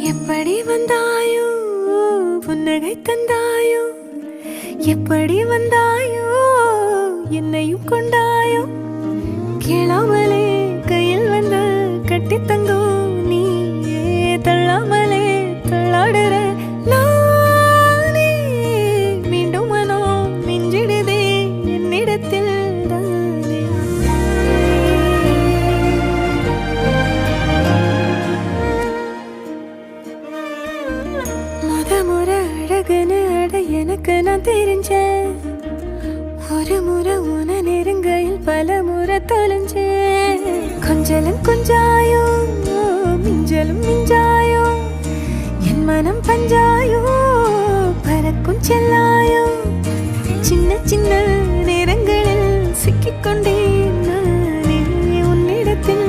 எப்படி வந்தாயோ புன்னகை தந்தாயோ எப்படி வந்தாயோ என்னையும் கொண்டாயோ கேளாமலே கையில் வந்து கட்டி தங்கோ நீயே தள்ளாமலே தள்ளாடுற நானே மீண்டும் மனோ மிஞ்சிடுதே என்னிடத்தில் முறை அழகுன்னு அட எனக்கு நான் தெரிஞ்சேன் ஒரு முறை உன நெருங்கையில் பல முறை தொலைஞ்சேன் கொஞ்சலும் கொஞ்சாயோ மிஞ்சலும் மிஞ்சாயோ என் மனம் பஞ்சாயோ பறக்கும் செல்லாயோ சின்ன சின்ன நேரங்களில் சிக்கிக்கொண்டேன் நானே உன்னிடத்தில்